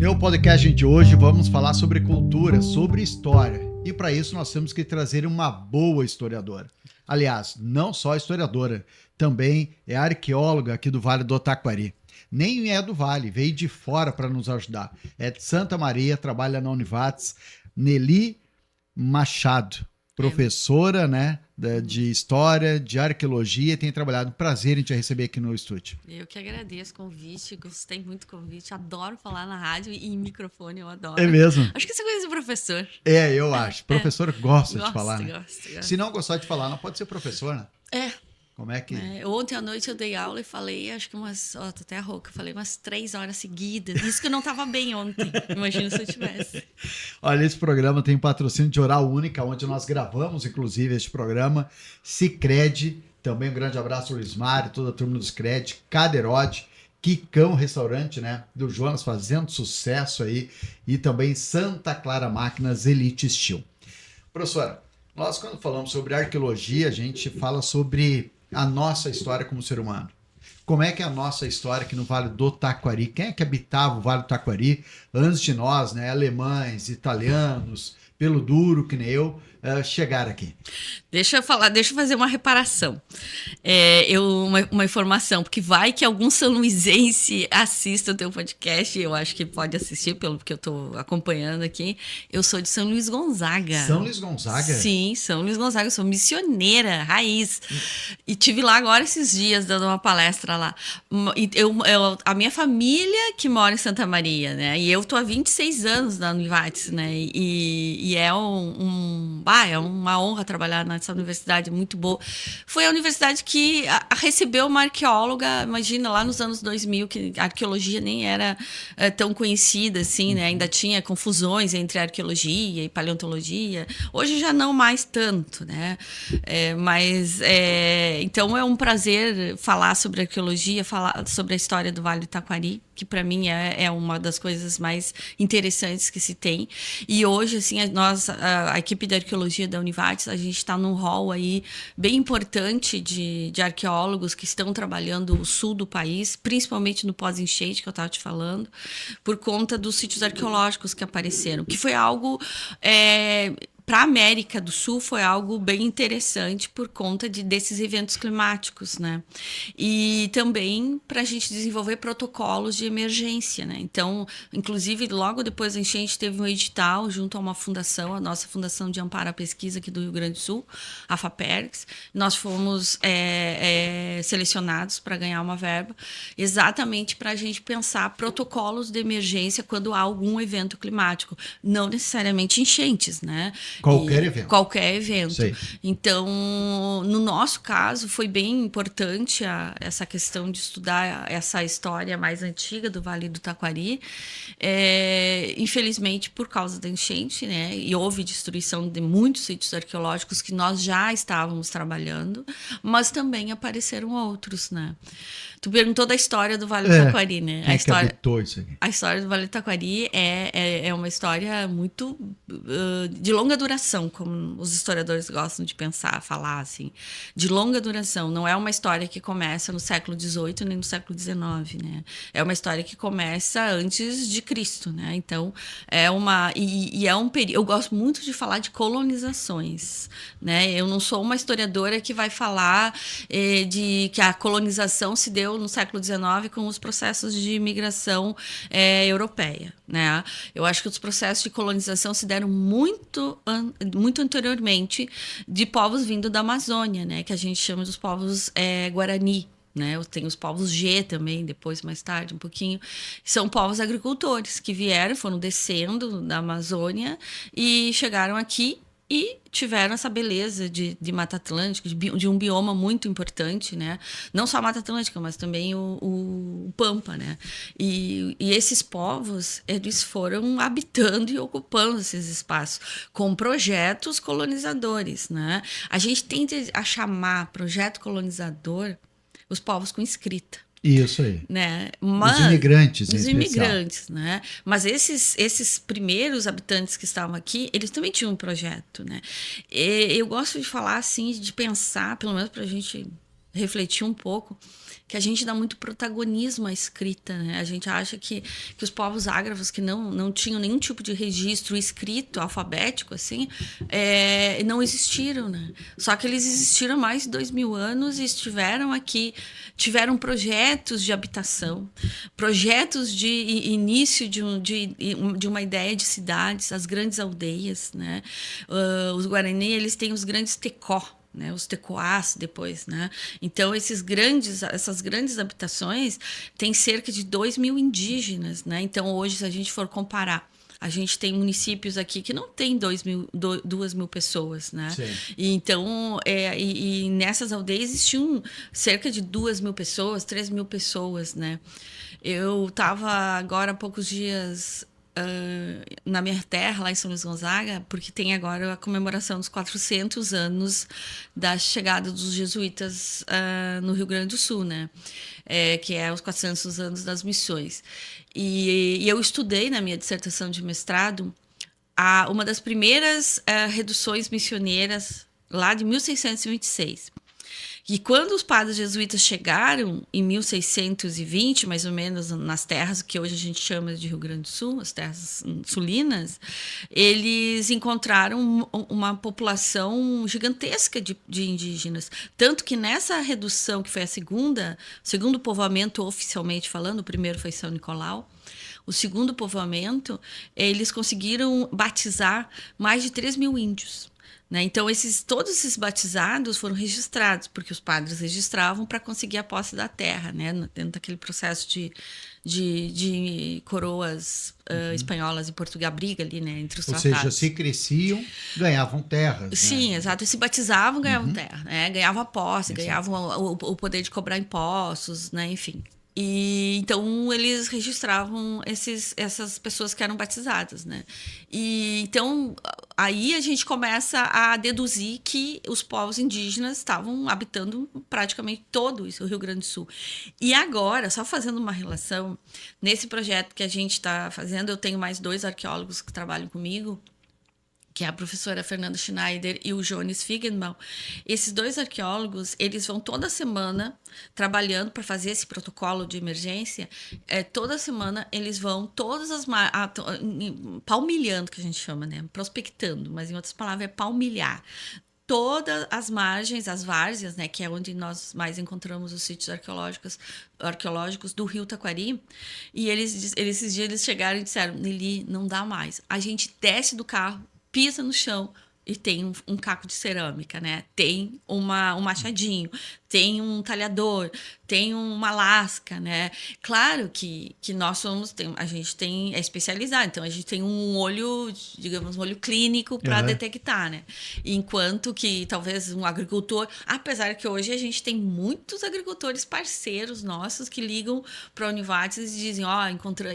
No podcast de hoje vamos falar sobre cultura, sobre história. E para isso nós temos que trazer uma boa historiadora. Aliás, não só historiadora, também é arqueóloga aqui do Vale do Taquari. Nem é do Vale, veio de fora para nos ajudar. É de Santa Maria, trabalha na Univates. Nelly Machado, professora, né, de história, de arqueologia, tem trabalhado. Prazer em te receber aqui no estúdio. Eu que agradeço o convite, gostei muito do convite, adoro falar na rádio e em microfone, eu adoro. É mesmo? Acho que isso é coisa de professor. É, eu acho. Professor gosta de Gosto, falar, né? gosto. Se não gostar de falar, não pode ser professor, né? É. Como é que... Ontem à noite eu dei aula e falei, acho que tô até rouca, falei umas 3 horas seguidas. Isso que eu não tava bem ontem, imagina se eu tivesse. Olha, esse programa tem patrocínio de Oral Única, onde nós gravamos, inclusive, este programa. Sicredi, também um grande abraço ao Luiz Mário, toda a turma do Sicredi, Caderode, Quicão Restaurante, né, do Jonas, fazendo sucesso aí, e também Santa Clara Máquinas Elite Steel. Professora, nós quando falamos sobre arqueologia, a gente fala sobre a nossa história como ser humano. Como é que é a nossa história aqui no Vale do Taquari? Quem é que habitava o Vale do Taquari antes de nós, né? Alemães, italianos, pelo duro, que nem eu, chegar aqui? Deixa eu fazer uma reparação. Uma informação, porque vai que algum sanluizense assista o teu podcast, eu acho que pode assistir, pelo que eu estou acompanhando aqui. Eu sou de São Luís Gonzaga. São Luís Gonzaga? Sim, São Luís Gonzaga, eu sou missioneira, raiz. E tive lá agora esses dias, dando uma palestra lá. A minha família que mora em Santa Maria, né? E eu tô há 26 anos na Univates, né? E é uma honra trabalhar nessa universidade, muito boa. Foi a universidade que recebeu uma arqueóloga, imagina, lá nos anos 2000, que a arqueologia nem era tão conhecida assim, né? Ainda tinha confusões entre arqueologia e paleontologia. Hoje já não mais tanto, né? Então é um prazer falar sobre arqueologia, falar sobre a história do Vale do Taquari, que para mim é uma das coisas mais interessantes que se tem. E hoje, assim, a equipe de arqueologia da Univates, a gente está num hall aí bem importante de arqueólogos que estão trabalhando o sul do país, principalmente no pós-enchente, que eu estava te falando, por conta dos sítios arqueológicos que apareceram, que foi algo... para a América do Sul foi algo bem interessante por conta desses eventos climáticos, né? E também para a gente desenvolver protocolos de emergência, né? Então, inclusive, logo depois da enchente teve um edital junto a uma fundação, a nossa Fundação de Amparo à Pesquisa aqui do Rio Grande do Sul, a FAPERGS. Nós fomos selecionados para ganhar uma verba, exatamente para a gente pensar protocolos de emergência quando há algum evento climático, não necessariamente enchentes, né? Qualquer evento. Sei. Então, no nosso caso, foi bem importante essa questão de estudar essa história mais antiga do Vale do Taquari. Infelizmente, por causa da enchente, né? E houve destruição de muitos sítios arqueológicos que nós já estávamos trabalhando, mas também apareceram outros, né? Tu perguntou da história do Vale do Taquari, né? Quem que habitou isso aqui? A história do Vale do Taquari é uma história muito de longa duração, como os historiadores gostam de pensar, falar assim, de longa duração. Não é uma história que começa no século XVIII nem no século XIX, né? É uma história que começa antes de Cristo, né? Então é um período. Eu gosto muito de falar de colonizações, né? Eu não sou uma historiadora que vai falar de que a colonização se deu no século XIX com os processos de imigração europeia, né? Eu acho que os processos de colonização se deram muito anteriormente de povos vindo da Amazônia, né? Que a gente chama dos povos Guarani, né? Tem os povos G também, depois, mais tarde, um pouquinho. São povos agricultores que foram descendo da Amazônia e chegaram aqui e tiveram essa beleza de Mata Atlântica, de um bioma muito importante, né? Não só a Mata Atlântica, mas também o Pampa, né? E esses povos, eles foram habitando e ocupando esses espaços com projetos colonizadores, né? A gente tende a chamar projeto colonizador os povos com escrita. Isso aí. Né? Os imigrantes, em Os especial. imigrantes, né? Mas esses primeiros habitantes que estavam aqui, eles também tinham um projeto, né? Eu gosto de falar assim, de pensar, pelo menos para a gente refletir um pouco que a gente dá muito protagonismo à escrita, né? A gente acha que os povos ágrafos que não tinham nenhum tipo de registro escrito, alfabético, assim, não existiram, né? Só que eles existiram há mais de 2.000 anos e estiveram aqui, tiveram projetos de habitação, projetos de início de uma ideia de cidades, as grandes aldeias, né? Os Guarani, eles têm os grandes tecó, né, os tecoás depois, né? Então essas grandes habitações têm cerca de 2.000 indígenas, né? Então hoje, se a gente for comparar, a gente tem municípios aqui que não tem 2.000 pessoas, né? Sim. E então, e nessas aldeias existiam cerca de 2.000 pessoas, 3.000 pessoas, né? Eu estava agora há poucos dias na minha terra, lá em São Luís Gonzaga, porque tem agora a comemoração dos 400 anos da chegada dos jesuítas no Rio Grande do Sul, né? Que é os 400 anos das missões. E eu estudei na minha dissertação de mestrado uma das primeiras reduções missioneiras lá de 1626. E quando os padres jesuítas chegaram, em 1620, mais ou menos, nas terras que hoje a gente chama de Rio Grande do Sul, as terras sulinas, eles encontraram uma população gigantesca de indígenas. Tanto que nessa redução, que foi o segundo povoamento oficialmente falando, o primeiro foi São Nicolau, o segundo povoamento, eles conseguiram batizar mais de 3.000 índios. Né? Então, todos esses batizados foram registrados, porque os padres registravam para conseguir a posse da terra, né? Dentro daquele processo de coroas espanholas e Portugal, briga ali, né? Entre os tratados. Ou seja, se cresciam, ganhavam terras. Sim, né? exato. E se batizavam, ganhavam terra, né? Ganhavam a posse, ganhavam o poder de cobrar impostos, né? Enfim. E então eles registravam essas pessoas que eram batizadas, né? E então aí a gente começa a deduzir que os povos indígenas estavam habitando praticamente todo isso, o Rio Grande do Sul. E agora, só fazendo uma relação, nesse projeto que a gente está fazendo, eu tenho mais 2 arqueólogos que trabalham comigo, que é a professora Fernanda Schneider e o Jones Figgenbaum. Esses 2 arqueólogos, eles vão toda semana trabalhando para fazer esse protocolo de emergência. Toda semana eles vão palmilhando, que a gente chama, né? Prospectando, mas em outras palavras é palmilhar. Todas as margens, as várzeas, né, que é onde nós mais encontramos os sítios arqueológicos do Rio Taquari, e esses dias eles chegaram e disseram: Nelly, não dá mais. A gente desce do carro, pisa no chão e tem um caco de cerâmica, né? Tem um machadinho, tem um talhador, tem uma lasca, né? Claro que nós a gente é especializado, então a gente tem um olho, digamos, um olho clínico para detectar, né? Enquanto que talvez um agricultor, apesar que hoje a gente tem muitos agricultores parceiros nossos que ligam para a Univates e dizem: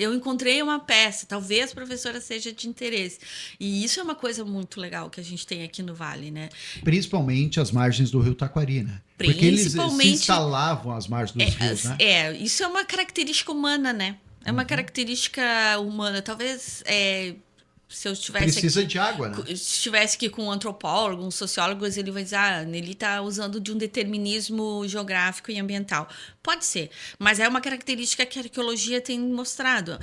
eu encontrei uma peça, talvez a professora seja de interesse. E isso é uma coisa muito legal que a gente tem aqui no Vale, né? Principalmente as margens do Rio Taquari, né? Porque eles se instalavam às margens dos rios, né? Isso é uma característica humana, né? É uma característica humana. Talvez se eu estivesse de água, né? Se estivesse aqui com um antropólogo, um sociólogo, ele vai dizer: ele está usando de um determinismo geográfico e ambiental. Pode ser, mas é uma característica que a arqueologia tem mostrado.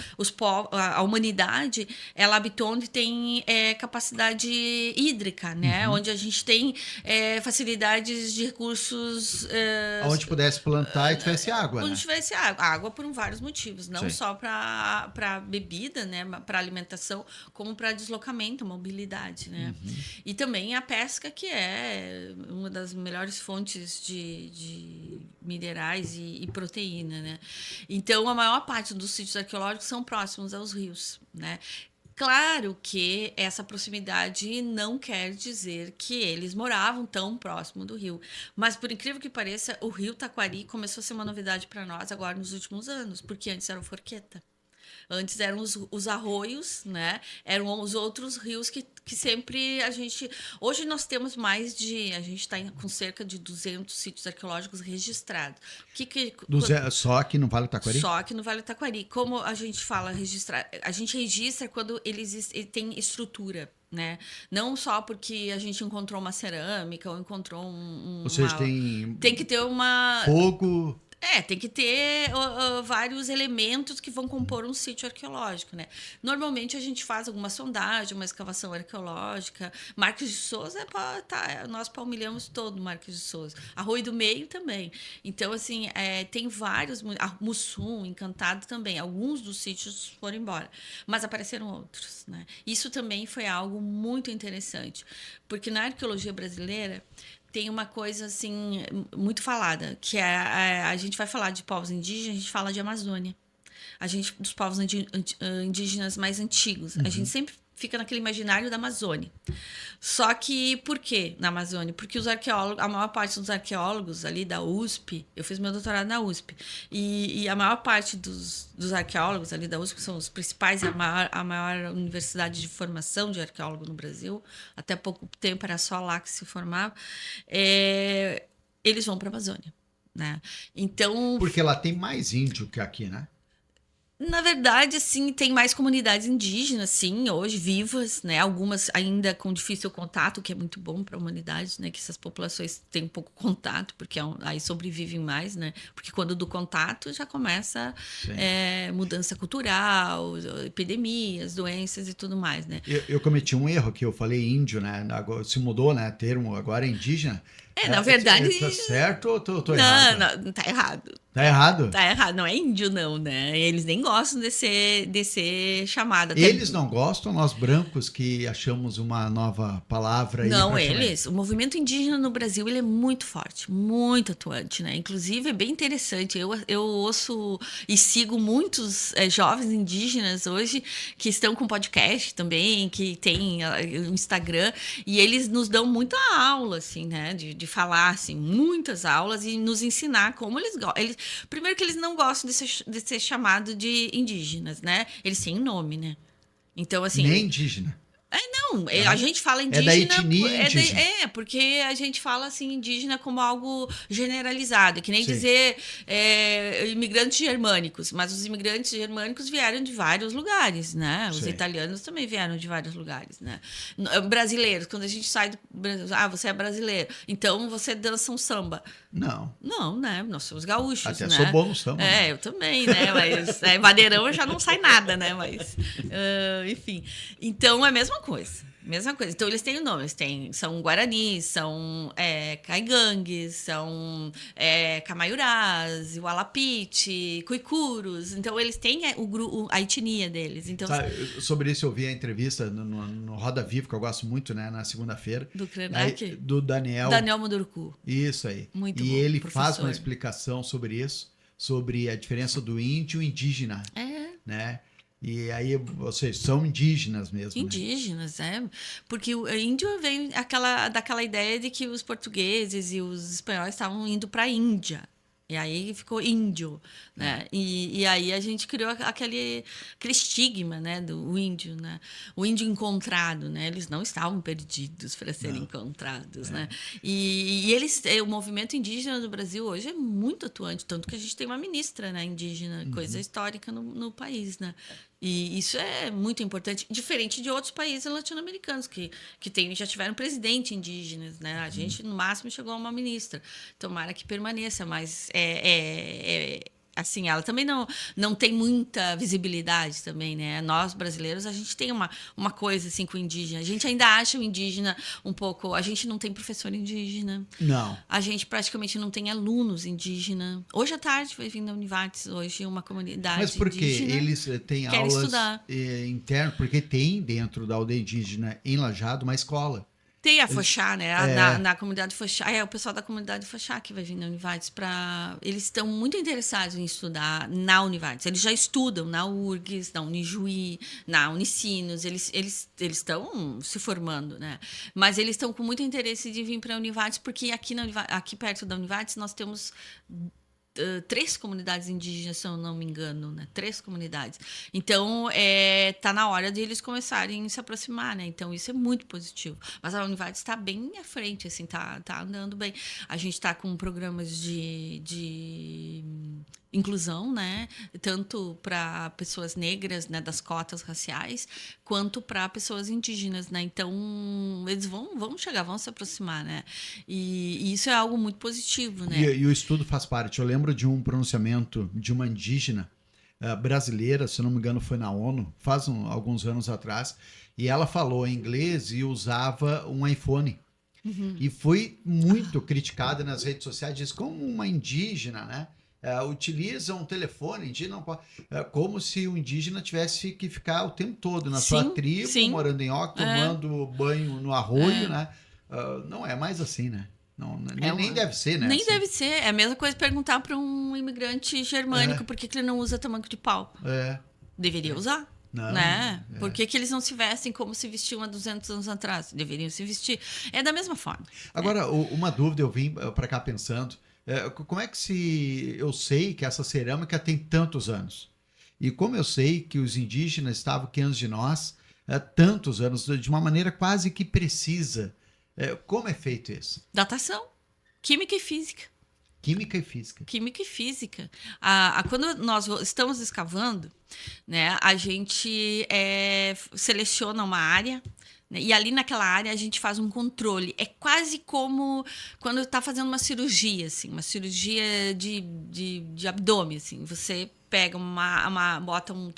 A humanidade, ela habitou onde tem capacidade hídrica, né? Onde a gente tem facilidades de recursos... onde pudesse plantar e tivesse água, onde né? tivesse água. Água por vários motivos, não só para bebida, né? Para alimentação, como para deslocamento, mobilidade, né? E também a pesca, que é uma das melhores fontes de minerais e proteína, né? Então, a maior parte dos sítios arqueológicos são próximos aos rios, né? Claro que essa proximidade não quer dizer que eles moravam tão próximo do rio. Mas, por incrível que pareça, o Rio Taquari começou a ser uma novidade para nós agora nos últimos anos, porque antes era o Forqueta. Antes eram os arroios, né? Eram os outros rios que sempre a gente... Hoje nós temos a gente está com cerca de 200 sítios arqueológicos registrados. Só aqui no Vale do Taquari? Só aqui no Vale do Taquari. Como a gente fala registrar? A gente registra quando ele tem estrutura, né? Não só porque a gente encontrou uma cerâmica ou encontrou Ou seja, tem tem que ter uma... fogo. Tem que ter vários elementos que vão compor um sítio arqueológico, né? Normalmente a gente faz alguma sondagem, uma escavação arqueológica. Marques de Souza, nós palmilhamos todo Marques de Souza. Arroio do Meio também. Então, assim, tem vários... Mussum, Encantado também. Alguns dos sítios foram embora. Mas apareceram outros, né? Isso também foi algo muito interessante. Porque na arqueologia brasileira... tem uma coisa, assim, muito falada, que a gente vai falar de povos indígenas, a gente fala de Amazônia. A gente, dos povos indígenas mais antigos. A gente sempre fica naquele imaginário da Amazônia. Só que, por quê na Amazônia? Porque os arqueólogos, a maior parte dos arqueólogos ali da USP, eu fiz meu doutorado na USP, e a maior parte dos arqueólogos ali da USP, que são os principais, a maior universidade de formação de arqueólogo no Brasil, até pouco tempo era só lá que se formava, eles vão para a Amazônia, né? Então... Porque lá tem mais índio que aqui, né? Na verdade, assim, tem mais comunidades indígenas, sim, hoje vivas, né? Algumas ainda com difícil contato, que é muito bom para a humanidade, né? Que essas populações têm pouco contato, porque aí sobrevivem mais, né? Porque quando do contato já começa mudança cultural, epidemias, doenças e tudo mais, né? Eu cometi um erro que eu falei índio, né? Agora, se mudou, né? Termo agora é indígena. Na verdade... Tá certo ou tô errado? Não, tá errado. Tá errado? Tá errado. Não é índio, não, né? Eles nem gostam de ser chamado. Eles não gostam, nós brancos que achamos uma nova palavra aí. Não, eles. O movimento indígena no Brasil, ele é muito forte, muito atuante, né? Inclusive, é bem interessante. Eu ouço e sigo muitos jovens indígenas hoje que estão com podcast também, que tem o Instagram, e eles nos dão muita aula, assim, né? De falar, assim, muitas aulas e nos ensinar como eles gostam. Primeiro que eles não gostam de ser chamado de indígenas, né? Eles têm nome, né? Então, assim... Nem indígena. Não, a gente fala indígena... É da etnia indígena. Porque a gente fala, assim, indígena como algo generalizado. Que nem Sim. dizer imigrantes germânicos. Mas os imigrantes germânicos vieram de vários lugares, né? Os Sim. italianos também vieram de vários lugares, né? Brasileiros, quando a gente sai do Brasil... você é brasileiro. Então, você dança um samba. Não. Não, né? Nós somos gaúchos, Até né? sou bom no samba. Né? Eu também, né? Mas madeirão já não sai nada, né? Mas, enfim. Então, é a mesma coisa. Mesma coisa. Então, eles têm o nome. São guaranis, são caigangues, são camaiurás, ualapite, cuicuros. Então, eles têm a etnia deles. Então, sobre isso, eu vi a entrevista no Roda Viva, que eu gosto muito, né? Na segunda-feira. Do Krenak? Do Daniel. Daniel Munduruku. Isso aí. Muito e bom, ele professor. faz uma explicação sobre isso, sobre a diferença do índio e indígena. Né? E aí vocês são indígenas mesmo. Indígenas, porque o índio vem daquela ideia de que os portugueses e os espanhóis estavam indo para a Índia. E aí ficou índio, né? E aí a gente criou aquele estigma, né, do índio, né? O índio encontrado, né? Eles não estavam perdidos para serem encontrados, né? E o movimento indígena do Brasil hoje é muito atuante, tanto que a gente tem uma ministra, né, indígena, coisa histórica no país, né? E isso é muito importante, diferente de outros países latino-americanos que já tiveram presidente indígenas, né? A gente, no máximo, chegou a uma ministra. Tomara que permaneça, mas assim, ela também não tem muita visibilidade também, né? Nós, brasileiros, a gente tem uma coisa assim com o indígena. A gente ainda acha o indígena um pouco... A gente não tem professor indígena. Não. A gente praticamente não tem alunos indígenas. Hoje à tarde vai vir da Univates, hoje uma comunidade indígena. Mas por que eles têm aulas internas? Porque tem dentro da aldeia indígena em Lajeado uma escola. Tem a Foxá, né? Na comunidade Foxá. O pessoal da comunidade Foxá que vai vir na Univates para... Eles estão muito interessados em estudar na Univates. Eles já estudam na URGS, na Unijuí, na Unicinos. Eles estão se formando, né? Mas eles estão com muito interesse de vir para a Univates, porque aqui perto da Univates nós temos... 3 comunidades indígenas, se eu não me engano, né? 3 comunidades. Então, tá na hora de eles começarem a se aproximar, né? Então, isso é muito positivo. Mas a Univates está bem à frente, assim, tá andando bem. A gente está com programas de inclusão, né? Tanto para pessoas negras, né, das cotas raciais, quanto para pessoas indígenas, né? Então, eles vão chegar, vão se aproximar, né? E isso é algo muito positivo, né? E o estudo faz parte. Eu lembro de um pronunciamento de uma indígena brasileira, se não me engano foi na ONU, faz alguns anos atrás, e ela falou em inglês e usava um iPhone. E foi muito criticada nas redes sociais, diz como uma indígena, né? Utiliza um telefone, indígena não pode, como se o indígena tivesse que ficar o tempo todo na sua tribo, morando em oca, tomando banho no arroio, né? Não é mais assim, né? Não, nem deve ser, né? Nem assim. deve ser. É a mesma coisa perguntar para um imigrante germânico por que ele não usa tamanco de pau. Deveria usar. Não, né? Por que eles não se vestem como se vestiam há 200 anos atrás? Deveriam se vestir. É da mesma forma. Agora, uma dúvida, eu vim para cá pensando, como é que eu sei que essa cerâmica tem tantos anos? E como eu sei que os indígenas estavam aqui antes de nós, tantos anos, de uma maneira quase que precisa, como é feito isso? Datação. Química e física. Química e física. Química e física. Quando nós estamos escavando, né, a gente seleciona uma área, né, e ali naquela área a gente faz um controle. É quase como quando está fazendo uma cirurgia, assim, uma cirurgia de abdômen. Assim. Você pega bota um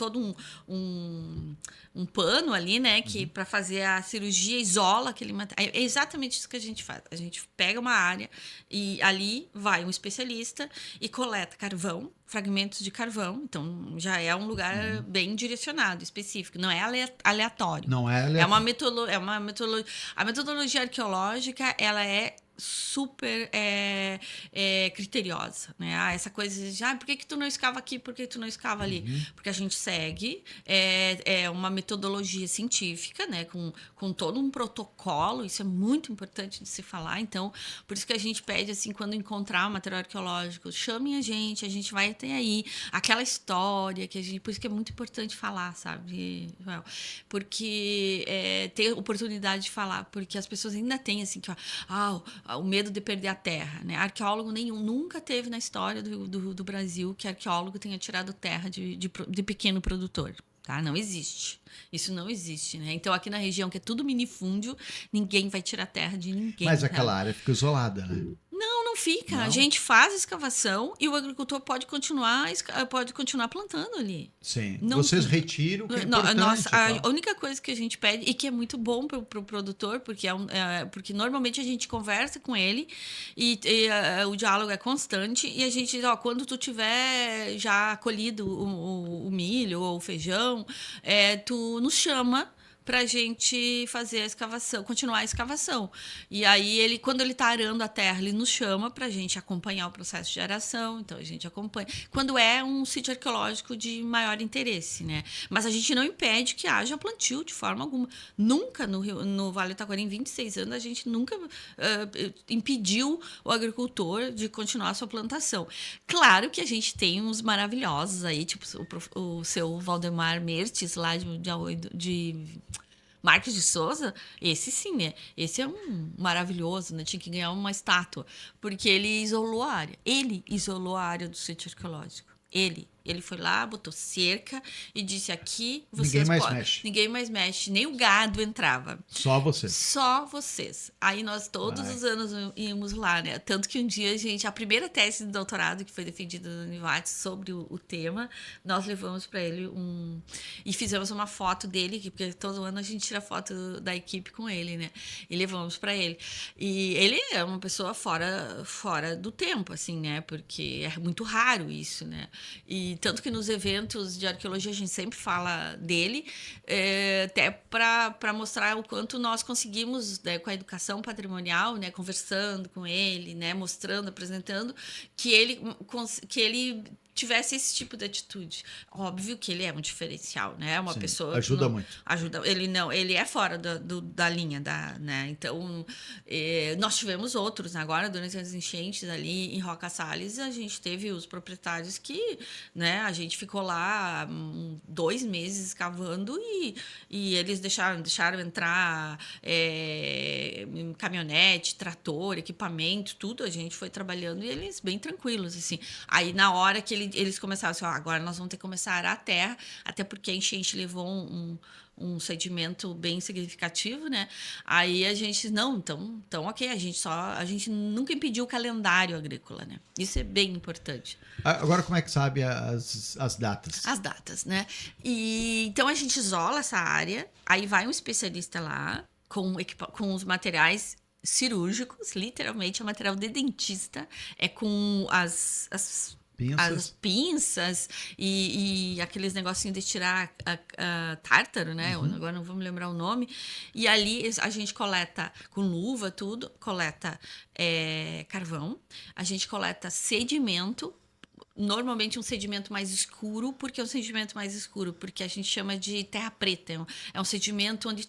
pano ali, né, que para fazer a cirurgia isola aquele material. É exatamente isso que a gente faz. A gente pega uma área e ali vai um especialista e coleta carvão, fragmentos de carvão. Então já é um lugar bem direcionado, específico. Não é aleatório. Não é aleatório. É uma metodologia. A metodologia arqueológica, ela é super criteriosa, né? Essa coisa de, por que tu não escava aqui, por que tu não escava ali? Porque a gente segue uma metodologia científica, né? Com todo um protocolo, isso é muito importante de se falar, então, por isso que a gente pede, assim, quando encontrar um material arqueológico, chamem a gente vai até aí, aquela história por isso que é muito importante falar, sabe? Porque ter oportunidade de falar, porque as pessoas ainda têm, assim, que, o medo de perder a terra, né? Arqueólogo nenhum nunca teve na história do Brasil que arqueólogo tenha tirado terra de pequeno produtor, tá? Não existe. Isso não existe, né? Então, aqui na região, que é tudo minifúndio, ninguém vai tirar terra de ninguém. Mas aquela área fica isolada, né? Não fica. Não. A gente faz a escavação e o agricultor pode continuar plantando ali. Sim. Vocês retiram o que é importante. A única coisa que a gente pede, e que é muito bom para o produtor, porque, porque normalmente a gente conversa com ele e o diálogo é constante e a gente diz, quando tu tiver já colhido o milho ou o feijão, tu nos chama para a gente fazer a escavação, continuar a escavação. E aí, quando ele está arando a terra, ele nos chama para a gente acompanhar o processo de aração, então a gente acompanha. Quando é um sítio arqueológico de maior interesse, né? Mas a gente não impede que haja plantio de forma alguma. Nunca no Vale do Taquari, em 26 anos, a gente nunca impediu o agricultor de continuar a sua plantação. Claro que a gente tem uns maravilhosos aí, tipo o seu Valdemar Mertes, lá de Marques de Souza, esse sim, né? Esse é um maravilhoso, né? Tinha que ganhar uma estátua, porque ele isolou a área. Ele isolou a área do sítio arqueológico. Ele foi lá, botou cerca e disse, aqui vocês Ninguém mais mexe. Nem o gado entrava. Só vocês. Só vocês. Aí nós todos os anos íamos lá, né? Tanto que um dia a primeira tese de doutorado que foi defendida na Univates sobre o tema, nós levamos para ele e fizemos uma foto dele, porque todo ano a gente tira foto da equipe com ele, né? E levamos para ele. E ele é uma pessoa fora do tempo, assim, né? Porque é muito raro isso, né? E tanto que nos eventos de arqueologia a gente sempre fala dele, até para mostrar o quanto nós conseguimos, né, com a educação patrimonial, né, conversando com ele, né, mostrando, apresentando, que ele tivesse esse tipo de atitude. Óbvio que ele é um diferencial, né? Uma pessoa ajuda muito. Ele é fora da linha, né? Então, nós tivemos outros, né? Agora, durante as enchentes ali em Roca Salles, a gente teve os proprietários que, né? A gente ficou lá 2 meses escavando e eles deixaram entrar caminhonete, trator, equipamento, tudo. A gente foi trabalhando e eles bem tranquilos, assim. Aí, na hora que eles eles começaram assim, ó, agora nós vamos ter que começar a arar a terra, até porque a enchente levou um sedimento bem significativo, né? Aí a gente, não, então ok, a gente nunca impediu o calendário agrícola, né? Isso é bem importante. Agora, como é que sabe as datas? As datas, né? E então a gente isola essa área, aí vai um especialista lá com os materiais cirúrgicos, literalmente é material de dentista, é com as pinças e aqueles negocinhos de tirar a tártaro, né? Agora não vou me lembrar o nome. E ali a gente coleta com luva, tudo, coleta carvão, a gente coleta sedimento, normalmente um sedimento mais escuro. Por que um sedimento mais escuro? Porque a gente chama de terra preta. É um sedimento onde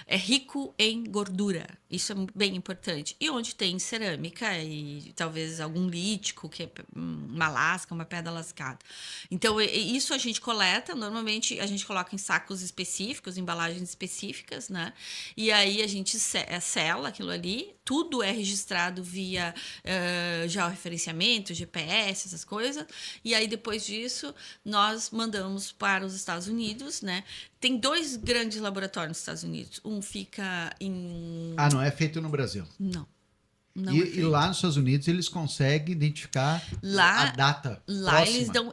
é rico em gordura. Isso é bem importante. E onde tem cerâmica e talvez algum lítico, que é uma lasca, uma pedra lascada. Então, isso a gente coleta. Normalmente, a gente coloca em sacos específicos, embalagens específicas, né? E aí, a gente sela aquilo ali. Tudo é registrado via georreferenciamento, GPS, essas coisas. E aí, depois disso, nós mandamos para os Estados Unidos, né? Tem 2 grandes laboratórios nos Estados Unidos. Um fica em... Ah, não é feito no Brasil. Não. E lá nos Estados Unidos eles conseguem identificar a data lá próxima. Eles dão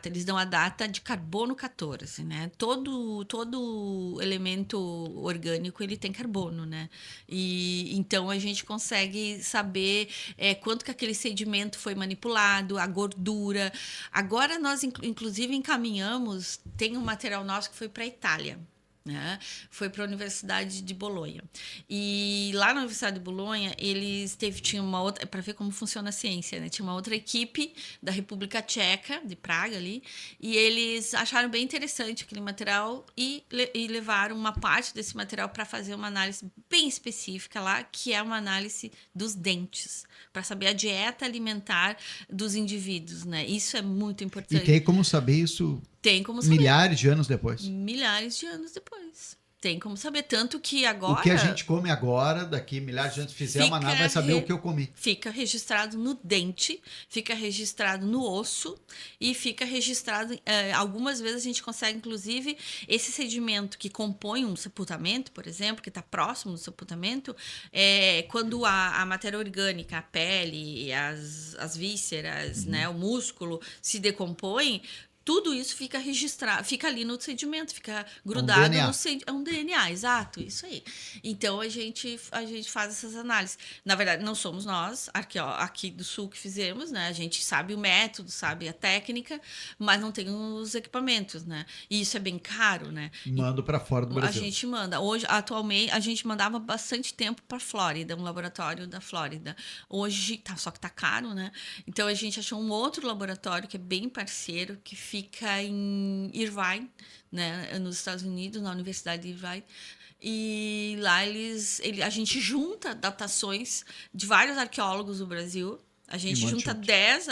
eles dão a data de carbono 14, né? Todo elemento orgânico ele tem carbono, né? E então a gente consegue saber quanto que aquele sedimento foi manipulado, a gordura. Agora nós inclusive encaminhamos, tem um material nosso que foi para a Itália. Né? Foi para a Universidade de Bolonha. E lá na Universidade de Bolonha, tinha uma outra, para ver como funciona a ciência, né? Tinha uma outra equipe da República Tcheca, de Praga ali, e eles acharam bem interessante aquele material e levaram uma parte desse material para fazer uma análise bem específica lá, que é uma análise dos dentes, para saber a dieta alimentar dos indivíduos, né? Isso é muito importante. E tem como saber isso? Tem como saber. Milhares de anos depois. Milhares de anos depois. Tem como saber. Tanto que agora... O que a gente come agora, daqui milhares de anos, fizer uma análise, vai saber o que eu comi. Fica registrado no dente, fica registrado no osso e fica registrado... algumas vezes a gente consegue, inclusive, esse sedimento que compõe um sepultamento, por exemplo, que está próximo do sepultamento, quando a matéria orgânica, a pele, as vísceras, né, o músculo se decompõe... Tudo isso fica registrado, fica ali no sedimento, fica grudado no sedimento. É um DNA, exato, isso aí. Então, a gente faz essas análises. Na verdade, não somos nós, aqui do Sul, que fizemos, né? A gente sabe o método, sabe a técnica, mas não tem os equipamentos, né? E isso é bem caro, né? Mando para fora do Brasil. A gente manda. Hoje, atualmente, a gente mandava bastante tempo para Flórida, um laboratório da Flórida. Hoje, só que tá caro, né? Então, a gente achou um outro laboratório que é bem parceiro, que fica em Irvine, né, nos Estados Unidos, na Universidade de Irvine. E lá a gente junta datações de vários arqueólogos do Brasil. A gente junta 10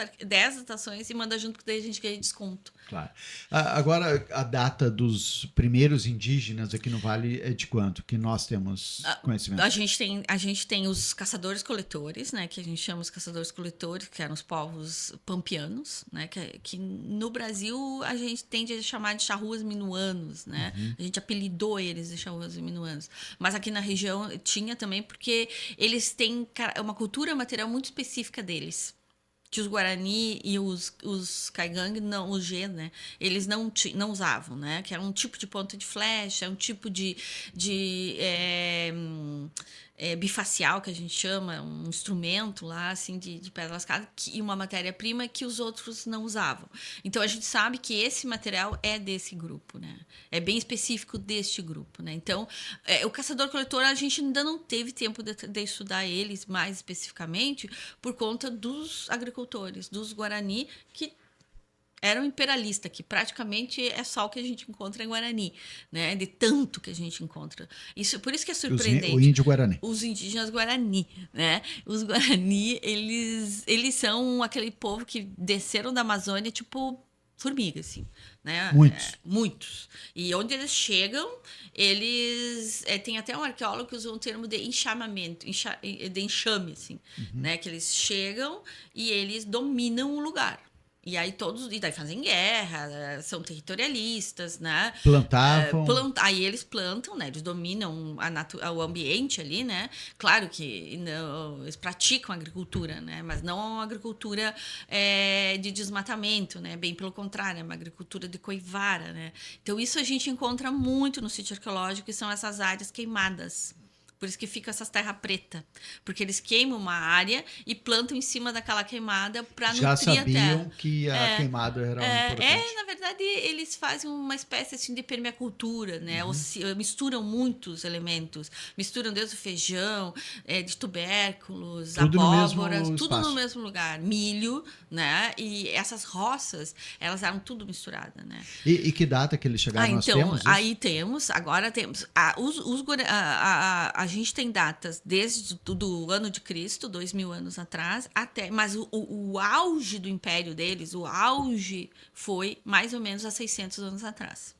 datações e manda junto, que daí a gente ganha desconto. Claro. Agora, a data dos primeiros indígenas aqui no Vale é de quanto? Que nós temos conhecimento? A gente tem os caçadores-coletores, né? Que a gente chama os caçadores-coletores, que eram os povos pampianos, né? Que no Brasil a gente tende a chamar de charruas minuanos, né? A gente apelidou eles de charruas minuanos. Mas aqui na região tinha também, porque eles têm uma cultura material muito específica deles. Que os Guarani e os Caigangue, não, os G, né? Eles não usavam, né? Que era um tipo de ponta de flecha, um tipo de bifacial, que a gente chama, um instrumento lá, assim, de pedra lascada, e uma matéria-prima que os outros não usavam. Então, a gente sabe que esse material é desse grupo, né? É bem específico deste grupo, né? Então, o caçador-coletor, a gente ainda não teve tempo de estudar eles mais especificamente por conta dos agricultores, dos Guarani, que eram imperialistas, que praticamente é só o que a gente encontra em Guarani, né? De tanto que a gente encontra. Por isso que é surpreendente. O índio Guarani. Os indígenas Guarani, né? Os Guarani, eles são aquele povo que desceram da Amazônia, tipo formiga, assim, né? Muitos. E onde eles chegam, eles... tem até um arqueólogo que usa um termo de enxamamento, de enxame, assim, né? Que eles chegam e eles dominam o lugar. E aí e daí fazem guerra, são territorialistas, né? Plantavam. Aí eles plantam, né? Eles dominam o ambiente ali, né? Claro que não, eles praticam agricultura, né? Mas não uma agricultura de desmatamento, né? Bem pelo contrário, é uma agricultura de coivara, né? Então isso a gente encontra muito no sítio arqueológico, que são essas áreas queimadas. Por isso que fica essas terra preta. Porque eles queimam uma área e plantam em cima daquela queimada para nutrir a terra. Já sabiam que a queimada era importante. Na verdade, eles fazem uma espécie assim, de permacultura, né? Misturam muitos elementos. Misturam desde o feijão, de tubérculos, tudo abóboras, tudo espaço. no mesmo lugar. Milho, né? E essas roças, elas eram tudo misturadas, né? E que data que eles chegaram? Nós temos isso? Aí agora temos. A gente tem datas desde do ano de Cristo, 2000 anos atrás, mas o auge do império deles, o auge foi mais ou menos há 600 anos atrás.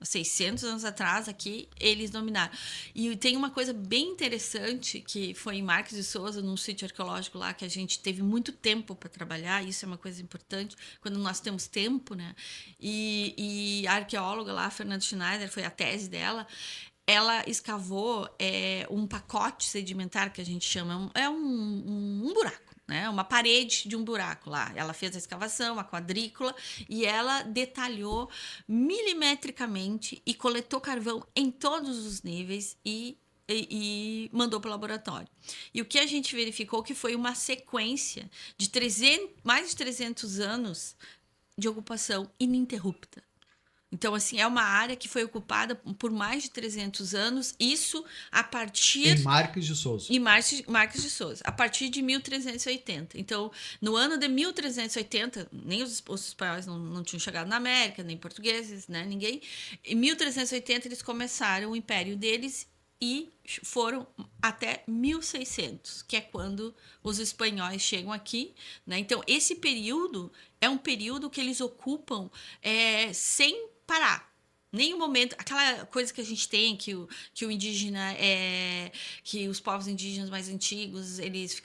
600 anos atrás, aqui, eles dominaram. E tem uma coisa bem interessante, que foi em Marques de Souza, num sítio arqueológico lá, que a gente teve muito tempo para trabalhar, isso é uma coisa importante, quando nós temos tempo, né? E a arqueóloga lá, Fernanda Schneider, foi a tese dela, ela escavou um pacote sedimentar, que a gente chama, um buraco, né? Uma parede de um buraco lá. Ela fez a escavação, a quadrícula, e ela detalhou milimetricamente e coletou carvão em todos os níveis e mandou para o laboratório. E o que a gente verificou que foi uma sequência de mais de 300 anos de ocupação ininterrupta. Então, assim, é uma área que foi ocupada por mais de 300 anos, isso a partir... Em Marques de Souza. Em Marques de Souza, a partir de 1380. Então, no ano de 1380, nem os espanhóis não tinham chegado na América, nem portugueses, né, ninguém. Em 1380, eles começaram o império deles e foram até 1600, que é quando os espanhóis chegam aqui, né? Então, esse período é um período que eles ocupam sem parar. Nenhum momento, aquela coisa que a gente tem, que o indígena que os povos indígenas mais antigos, eles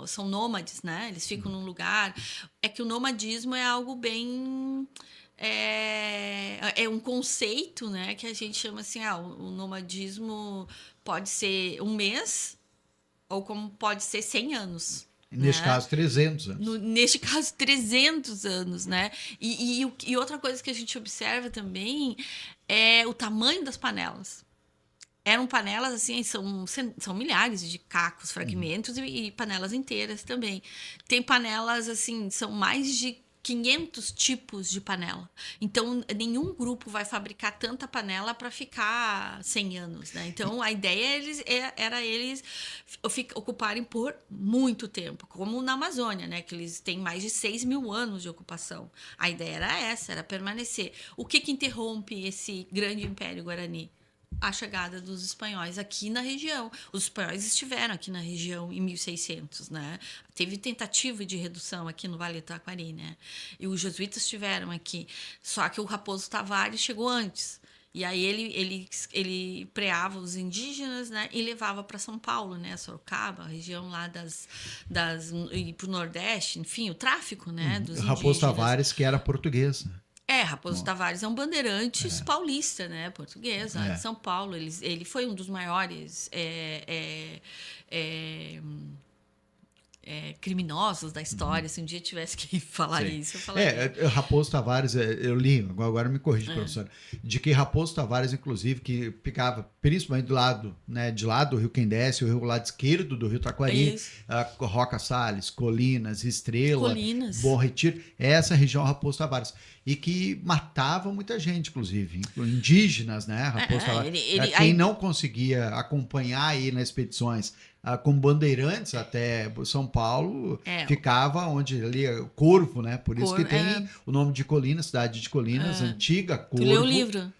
são nômades, né? Eles ficam num lugar. É que o nomadismo é algo bem... É um conceito, né, que a gente chama assim, o nomadismo pode ser um mês ou como pode ser 100 anos. Neste caso, 300 anos. Neste caso, 300 anos, né? E outra coisa que a gente observa também é o tamanho das panelas. Eram panelas, assim, são milhares de cacos, fragmentos e panelas inteiras também. Tem panelas, assim, são mais de 500 tipos de panela. Então, nenhum grupo vai fabricar tanta panela para ficar 100 anos, né? Então, a ideia era eles ocuparem por muito tempo, como na Amazônia, né? Que eles têm mais de 6 mil anos de ocupação. A ideia era essa, era permanecer. O que interrompe esse grande império Guarani? A chegada dos espanhóis aqui na região. Os espanhóis estiveram aqui na região em 1600, né? Teve tentativa de redução aqui no Vale do Taquari, né? E os jesuítas estiveram aqui. Só que o Raposo Tavares chegou antes. E aí ele preava os indígenas, né? E levava para São Paulo, né? Sorocaba, a região lá e para o Nordeste, enfim, o tráfico, né? Dos indígenas. Raposo Tavares, que era português, né? Raposo Tavares é um bandeirantes paulista, né? Português, lá de São Paulo. Ele foi um dos maiores criminosos da história. Se um dia tivesse que falar isso, eu falaria. Raposo Tavares, eu li, agora me corrija, professora, de que Raposo Tavares, inclusive, que ficava principalmente do lado, né, de lá do Rio Quendesse, o rio lado esquerdo do Rio Taquari, Roca Salles, Colinas, Estrela, Bom Retiro, essa região Raposo Tavares. E que matava muita gente, inclusive, indígenas, né? Raposo Tavares. Quem não conseguia acompanhar aí nas expedições com bandeirantes até São Paulo, ficava onde ali, Corvo, né? Por isso que tem o nome de Colinas, cidade de Colinas, antiga, Corvo. Tu leu o livro?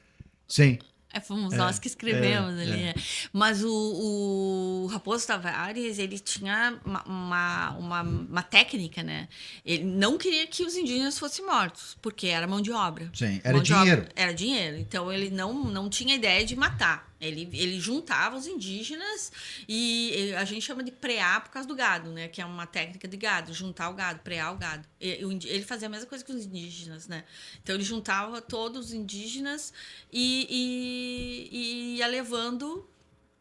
Sim. Fomos nós que escrevemos ali. Mas o Raposo Tavares, ele tinha uma técnica, né? Ele não queria que os indígenas fossem mortos, porque era mão de obra. Sim, era dinheiro. Era dinheiro. Então, ele não tinha ideia de matar. Ele juntava os indígenas e a gente chama de prear por causa do gado, né? Que é uma técnica de gado, juntar o gado, prear o gado. Ele fazia a mesma coisa que os indígenas, né? Então ele juntava todos os indígenas e ia levando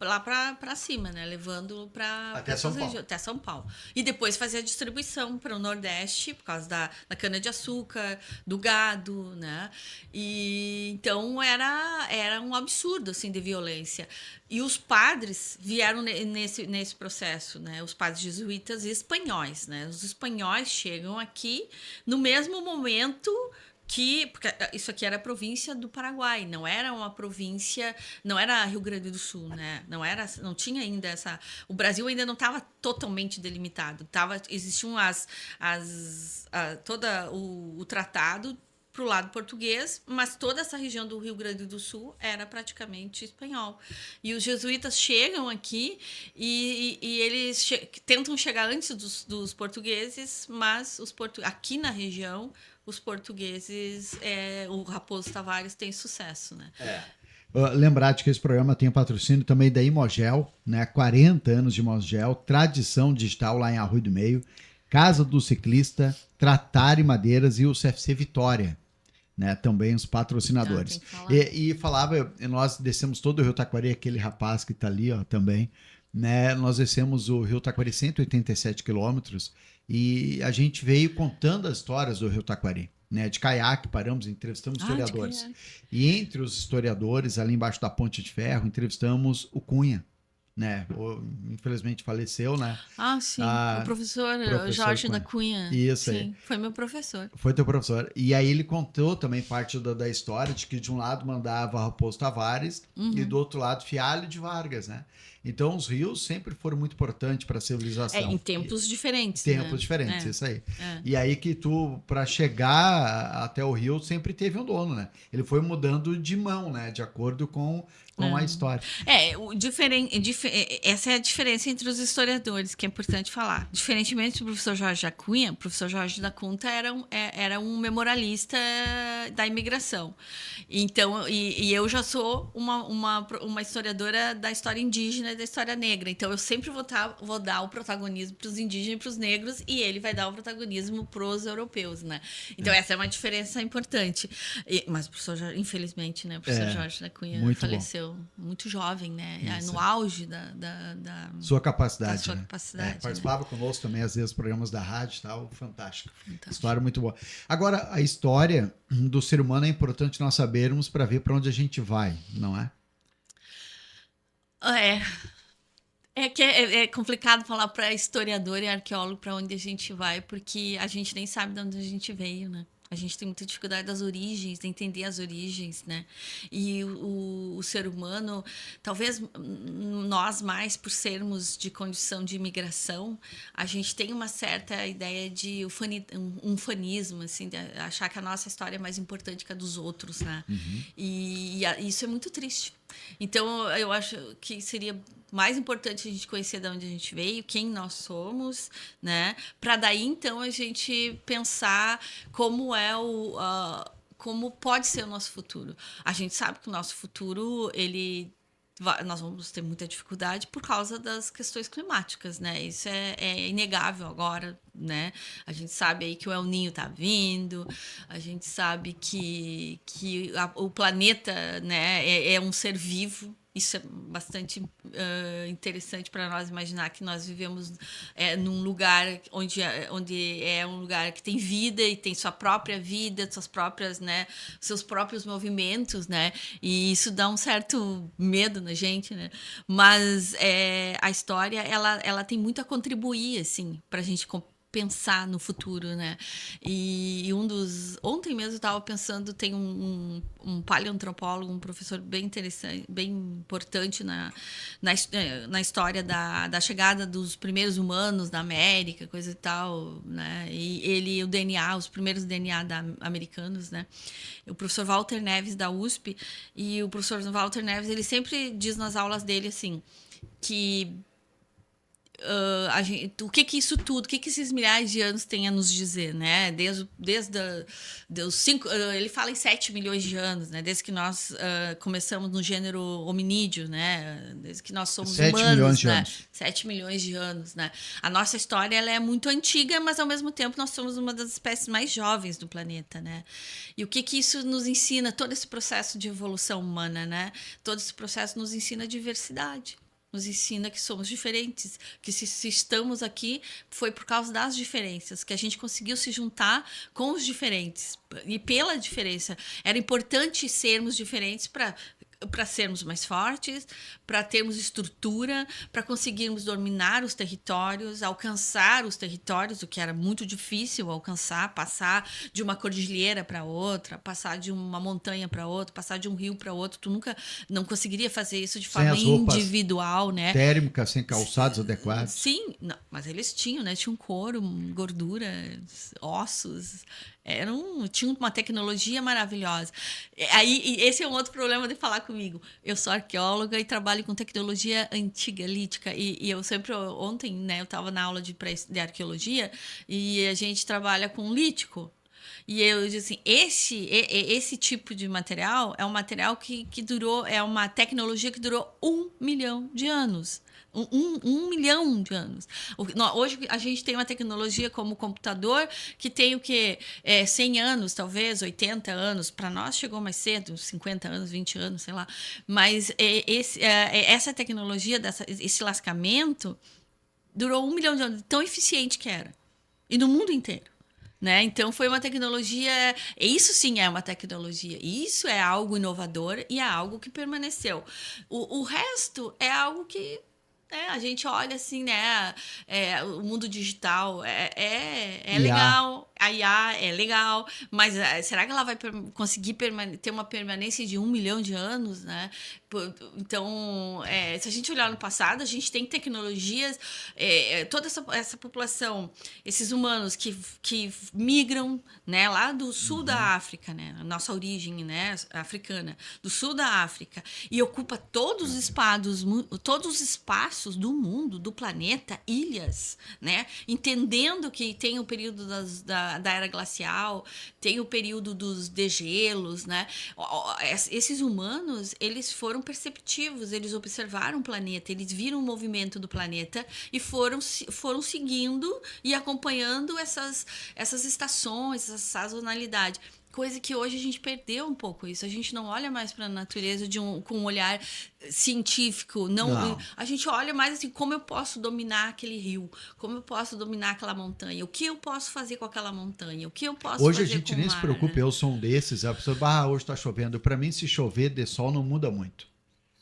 lá para cima, né? Levando para até São Paulo. E depois fazia a distribuição para o Nordeste, por causa da cana-de-açúcar, do gado, né? E então era um absurdo assim de violência. E os padres vieram nesse processo, né? Os padres jesuítas e espanhóis, né? Os espanhóis chegam aqui no mesmo momento porque isso aqui era a província do Paraguai, não era uma província, não era Rio Grande do Sul, né? Não tinha ainda o Brasil ainda não estava totalmente delimitado, existiam todo o tratado para o lado português, mas toda essa região do Rio Grande do Sul era praticamente espanhol. E os jesuítas chegam aqui e eles tentam chegar antes dos portugueses, mas aqui na região os portugueses, o Raposo Tavares tem sucesso, né? Lembrar de que esse programa tem o patrocínio também da Imogel, né? 40 anos de Imogel, tradição digital lá em Arroio do Meio, Casa do Ciclista, Tratar e Madeiras e o CFC Vitória, né? Também os patrocinadores. E falava, nós descemos todo o Rio Taquari, aquele rapaz que está ali, ó, também, né? Nós descemos o Rio Taquari 187 quilômetros e a gente veio contando as histórias do Rio Taquari, né? De caiaque, paramos, entrevistamos historiadores. E entre os historiadores, ali embaixo da Ponte de Ferro, entrevistamos o Cunha, né? Infelizmente faleceu, né? Sim. O professor Jorge Cunha. Da Cunha. Isso sim, aí. Foi meu professor. Foi teu professor. E aí ele contou também parte da história de que de um lado mandava Raposo Tavares e do outro lado Fialho de Vargas, né? Então os rios sempre foram muito importantes para a civilização. Em tempos diferentes. Tempos diferentes, isso aí. E aí que para chegar até o rio, sempre teve um dono, né? Ele foi mudando de mão, né? De acordo com a história. Essa é a diferença entre os historiadores, que é importante falar. Diferentemente do professor Jorge da Cunha, o professor Jorge da Cunha era um memorialista da imigração. Então, e eu já sou uma historiadora da história indígena e da história negra. Então, eu sempre vou dar o protagonismo para os indígenas e para os negros, e ele vai dar o protagonismo para os europeus, né? Então, essa é uma diferença importante. Mas o professor Jorge, infelizmente, né? O professor Jorge da Cunha faleceu muito jovem, né? Isso. No auge da sua capacidade. Da sua capacidade, participava conosco também, às vezes, programas da rádio e tal. Fantástico. História muito boa. Agora, a história do ser humano é importante nós sabermos para ver para onde a gente vai, não é? É complicado falar para historiador e arqueólogo para onde a gente vai, porque a gente nem sabe de onde a gente veio, né? A gente tem muita dificuldade das origens, de entender as origens, né? E o ser humano, talvez nós mais, por sermos de condição de imigração, a gente tem uma certa ideia de um fanismo, assim, de achar que a nossa história é mais importante que a dos outros, né? E isso é muito triste. Então, eu acho que seria mais importante a gente conhecer de onde a gente veio, quem nós somos, né? Para daí, então, a gente pensar como como pode ser o nosso futuro. A gente sabe que o nosso futuro, nós vamos ter muita dificuldade por causa das questões climáticas, né? Isso é inegável agora, né? A gente sabe aí que o El Niño está vindo, a gente sabe que o planeta, né, é um ser vivo. Isso é bastante interessante para nós imaginar que nós vivemos num lugar onde é um lugar que tem vida e tem sua própria vida, suas próprias, né, seus próprios movimentos, né? E isso dá um certo medo na gente, né? Mas a história ela tem muito a contribuir, assim, para a gente pensar no futuro, né? E ontem mesmo eu estava pensando, tem um paleoantropólogo, um professor bem interessante, bem importante na história da chegada dos primeiros humanos na América, coisa e tal, né? E o DNA, os primeiros DNA americanos, né? O professor Walter Neves da USP, e o professor Walter Neves, ele sempre diz nas aulas dele assim, que o que isso tudo, o que esses milhares de anos têm a nos dizer, né? Desde os 5, ele fala em 7 milhões de anos, né? Desde que nós começamos no gênero hominídeo, né? Desde que nós somos 7 humanos, milhões de né? anos. 7 milhões de anos, né? A nossa história ela é muito antiga, mas ao mesmo tempo nós somos uma das espécies mais jovens do planeta, né? E o que isso nos ensina, todo esse processo de evolução humana, né? Todo esse processo nos ensina a diversidade. Nos ensina que somos diferentes, que se estamos aqui foi por causa das diferenças, que a gente conseguiu se juntar com os diferentes. E pela diferença, era importante sermos diferentes para sermos mais fortes, para termos estrutura, para conseguirmos dominar os territórios, alcançar os territórios, o que era muito difícil alcançar, passar de uma cordilheira para outra, passar de uma montanha para outra, passar de um rio para outro. Tu nunca não conseguiria fazer isso de forma individual, né? Térmica, sem calçados adequados. Sim, não, mas eles tinham, né? Tinham couro, gordura, ossos. Tinha uma tecnologia maravilhosa. Aí, esse é um outro problema de falar comigo. Eu sou arqueóloga e trabalho com tecnologia antiga, lítica. E eu sempre, ontem, né, eu estava na aula de arqueologia e a gente trabalha com lítico. E eu disse assim, esse tipo de material é um material que durou, é uma tecnologia que durou 1 milhão de anos. 1 milhão de anos. Hoje a gente tem uma tecnologia como o computador que tem o quê? 100 anos, talvez, 80 anos. Para nós chegou mais cedo, 50 anos, 20 anos, sei lá. Mas essa tecnologia, esse lascamento, durou 1 milhão de anos. Tão eficiente que era. E no mundo inteiro. Né? Então, foi uma tecnologia... Isso sim é uma tecnologia. Isso é algo inovador e é algo que permaneceu. O resto é algo que... a gente olha assim, né? O mundo digital é legal, a IA é legal, mas será que ela vai conseguir ter uma permanência de 1 milhão de anos, né? Então, se a gente olhar no passado, a gente tem tecnologias, toda essa população, esses humanos que migram, né, lá do sul da África, né, a nossa origem, né, africana, do sul da África, e ocupa todos os espaços do mundo, do planeta, ilhas, né, entendendo que tem o período da era glacial, tem o período dos degelos, né, esses humanos, eles foram perceptivos, eles observaram o planeta, eles viram o movimento do planeta e foram seguindo e acompanhando essas estações, essa sazonalidade. Coisa que hoje a gente perdeu um pouco isso. A gente não olha mais para a natureza com um olhar científico. Não. A gente olha mais assim, como eu posso dominar aquele rio? Como eu posso dominar aquela montanha? O que eu posso fazer com aquela montanha? O que eu posso hoje fazer a gente com nem o se mar, preocupa, né? eu sou um desses. A pessoa, hoje está chovendo. Para mim, se chover de sol não muda muito.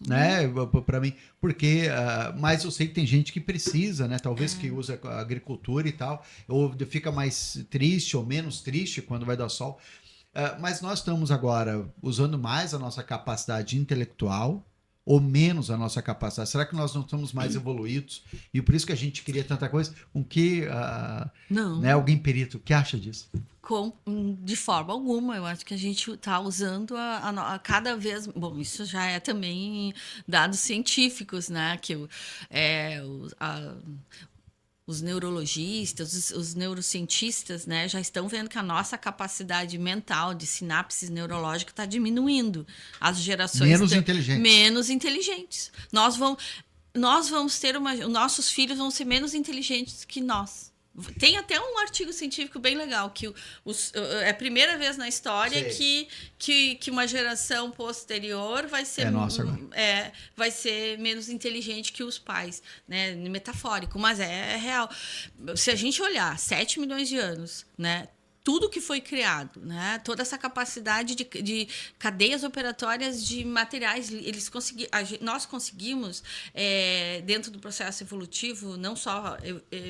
Né, para mim, porque mas eu sei que tem gente que precisa, né, talvez que usa a agricultura e tal, ou fica mais triste ou menos triste quando vai dar sol, mas nós estamos agora usando mais a nossa capacidade intelectual ou menos a nossa capacidade? Será que nós não estamos mais evoluídos e por isso que a gente queria tanta coisa? Com que Não. Né, alguém perito, o que acha disso? De forma alguma, eu acho que a gente está usando a cada vez... Bom, isso já é também dados científicos, né? Que os neurologistas, os neurocientistas, né, já estão vendo que a nossa capacidade mental de sinapses neurológicas está diminuindo. As gerações... Menos inteligentes. Nós vamos ter nossos filhos vão ser menos inteligentes que nós. Tem até um artigo científico bem legal, que é a primeira vez na história que uma geração posterior vai ser menos inteligente que os pais, né? Metafórico, mas é real. Se a gente olhar 7 milhões de anos, né? Tudo que foi criado, né? Toda essa capacidade de cadeias operatórias de materiais, nós conseguimos, dentro do processo evolutivo, não só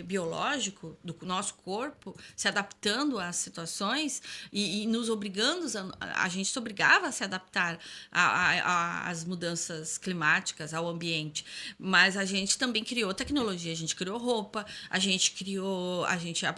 biológico, do nosso corpo, se adaptando às situações e nos obrigando, a gente se obrigava a se adaptar às mudanças climáticas, ao ambiente, mas a gente também criou tecnologia, a gente criou roupa, a gente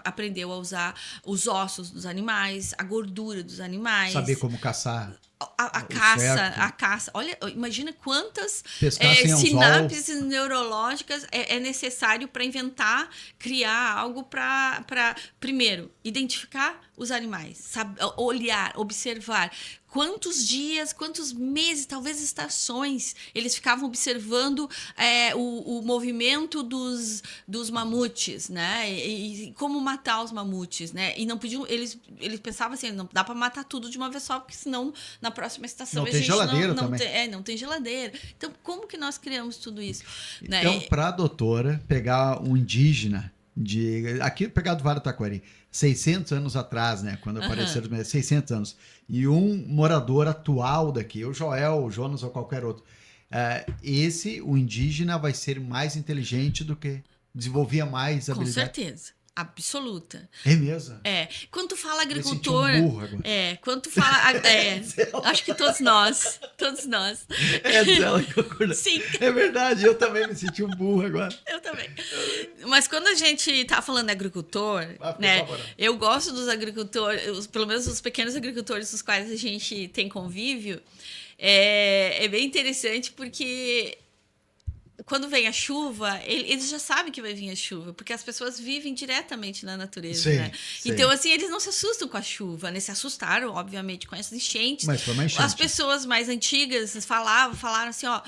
aprendeu a usar os ossos dos animais, a gordura dos animais. Saber como caçar. A O caça, certo. a caça. Olha, imagina quantas Pescar sem anzol. sinapses neurológicas é necessário para inventar, criar algo para, primeiro, identificar os animais, olhar, observar. Quantos dias, quantos meses, talvez estações, eles ficavam observando o movimento dos mamutes, né? E como matar os mamutes, né? E não podiam, eles pensavam assim, não dá para matar tudo de uma vez só, porque senão na próxima estação Não a tem gente geladeira não também. não tem geladeira. Então, como que nós criamos tudo isso? Então, Né? para a doutora pegar um indígena aqui pegar do Vale do Taquari, 600 anos atrás, né, quando apareceram, 600 anos, e um morador atual daqui, o Joel, o Jonas ou qualquer outro, o indígena vai ser mais inteligente do que desenvolvia mais Com habilidade. certeza. Absoluta. É mesmo? Quando tu fala Me senti agricultor. um burro agora. Quando tu fala. Acho que todos nós. Todos nós. É dela que eu acordo. Sim. É verdade, eu também me senti um burro agora. Eu também. Mas quando a gente tá falando de agricultor, né? Eu gosto dos agricultores, pelo menos os pequenos agricultores com os quais a gente tem convívio. É bem interessante porque quando vem a chuva, eles já sabem que vai vir a chuva, porque as pessoas vivem diretamente na natureza, Sim, né? sim. Então, assim, eles não se assustam com a chuva, né? Se assustaram, obviamente, com essas enchentes. Mas foi uma enchente. As pessoas mais antigas falaram assim, ó,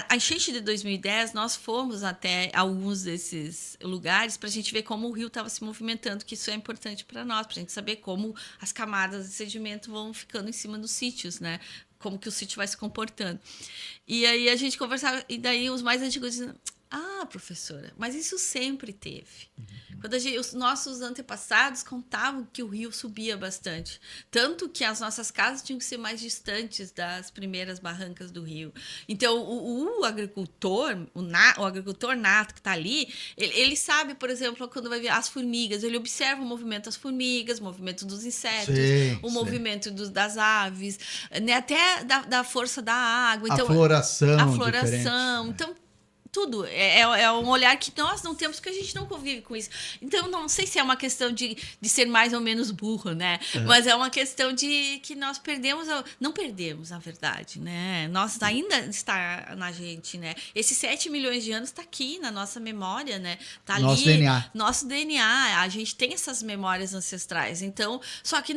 a enchente de 2010, nós fomos até alguns desses lugares para a gente ver como o rio estava se movimentando, que isso é importante para nós, para a gente saber como as camadas de sedimento vão ficando em cima dos sítios, né? Como que o sítio vai se comportando. E aí a gente conversava, e daí os mais antigos diziam, professora, mas isso sempre teve. Quando os nossos antepassados contavam que o rio subia bastante. Tanto que as nossas casas tinham que ser mais distantes das primeiras barrancas do rio. Então, o agricultor, o agricultor nato que está ali, ele sabe, por exemplo, quando vai ver as formigas, ele observa o movimento das formigas, o movimento dos insetos, o movimento das aves, né, até da força da água. Então, a floração. Então, tudo. É um olhar que nós não temos, porque a gente não convive com isso. Então, não sei se é uma questão de ser mais ou menos burro, né? Mas é uma questão de que nós perdemos... Não perdemos, na verdade, né? Nós ainda está na gente, né? Esses 7 milhões de anos está aqui na nossa memória, né? Tá nosso ali, DNA. Nosso DNA. A gente tem essas memórias ancestrais. Então, só que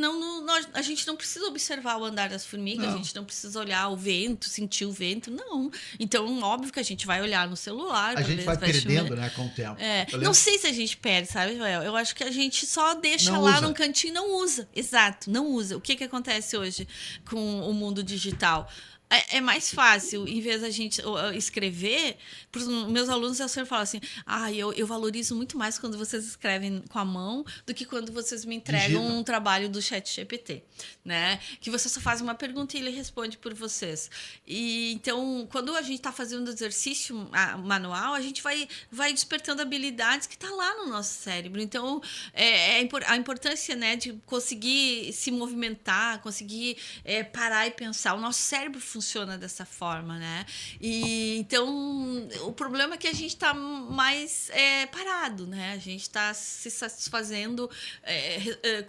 a gente não precisa observar o andar das formigas, a gente não precisa olhar o vento, sentir o vento, não. Então, óbvio que a gente vai olhar no celular. A gente vai perdendo, né, com o tempo. Não sei se a gente perde, sabe, Joel? Eu acho que a gente só deixa não lá usa. num cantinho e não usa. Exato, não usa. O que acontece hoje com o mundo digital? É mais fácil, em vez da gente escrever, para os meus alunos, eu sempre falo assim, eu valorizo muito mais quando vocês escrevem com a mão do que quando vocês me entregam um trabalho do ChatGPT, né? Que você só faz uma pergunta e ele responde por vocês. E, então, quando a gente está fazendo exercício manual, a gente vai despertando habilidades que estão lá no nosso cérebro. Então, a importância, né, de conseguir se movimentar, conseguir parar e pensar. O nosso cérebro funciona dessa forma, né? E então o problema é que a gente está mais parado, né? A gente está se satisfazendo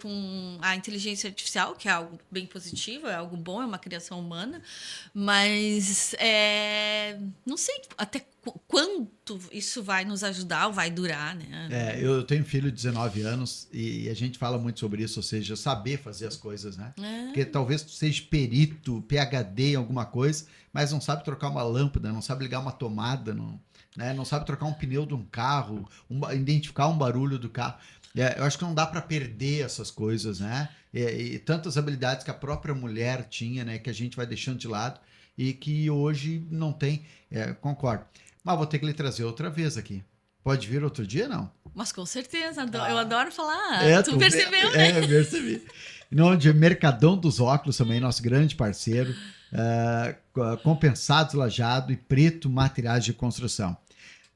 com a inteligência artificial, que é algo bem positivo, é algo bom, é uma criação humana, mas não sei até quanto isso vai nos ajudar ou vai durar, né? Eu tenho um filho de 19 anos e a gente fala muito sobre isso, ou seja, saber fazer as coisas, né? Porque talvez tu seja perito, PhD em alguma coisa, mas não sabe trocar uma lâmpada, não sabe ligar uma tomada, não sabe trocar um pneu de um carro, identificar um barulho do carro. Eu acho que não dá para perder essas coisas, né? E tantas habilidades que a própria mulher tinha, né? Que a gente vai deixando de lado e que hoje não tem. Concordo. Mas vou ter que lhe trazer outra vez aqui. Pode vir outro dia, não? Mas com certeza, eu adoro falar. Tu percebeu, né? Percebi. Em nome de Mercadão dos Óculos, também nosso grande parceiro, Compensados Lajado e Preto Materiais de Construção.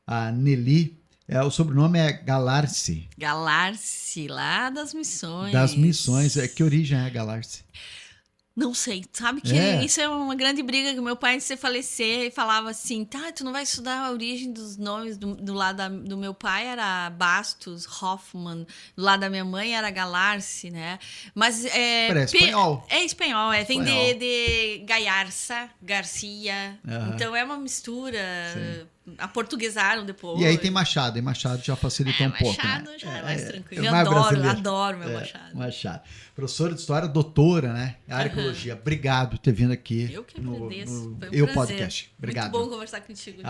A Nelly, o sobrenome é Galarce. Galarce, lá das Missões. Das Missões. Que origem é Galarce? Não sei, sabe que isso é uma grande briga que meu pai, antes de falecer, falava assim, tá, tu não vai estudar a origem dos nomes, do lado do meu pai era Bastos, Hoffmann, do lado da minha mãe era Galarce, né? Mas Parece espanhol. É espanhol, vem Espanhol. de Gaiarsa, Garcia, então é uma mistura, aportuguesaram depois. E aí tem Machado, e Machado já facilita um pouco, né? Machado já é mais tranquilo, mais brasileiro. adoro meu Machado. Machado. Professora de História, doutora, né? Arqueologia. Obrigado por ter vindo aqui. Eu que agradeço. No Foi um Eu prazer. Podcast. Obrigado. Muito bom conversar contigo.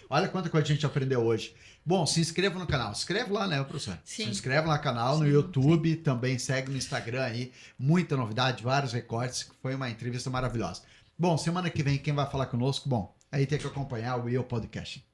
Olha quanta coisa a gente aprendeu hoje. Bom, se inscreva no canal. Se inscreve lá, né, professor? Sim. Se inscreve lá no canal, no YouTube. Também segue no Instagram aí. Muita novidade, vários recortes. Foi uma entrevista maravilhosa. Bom, semana que vem, quem vai falar conosco? Bom, aí tem que acompanhar o Eu Podcast.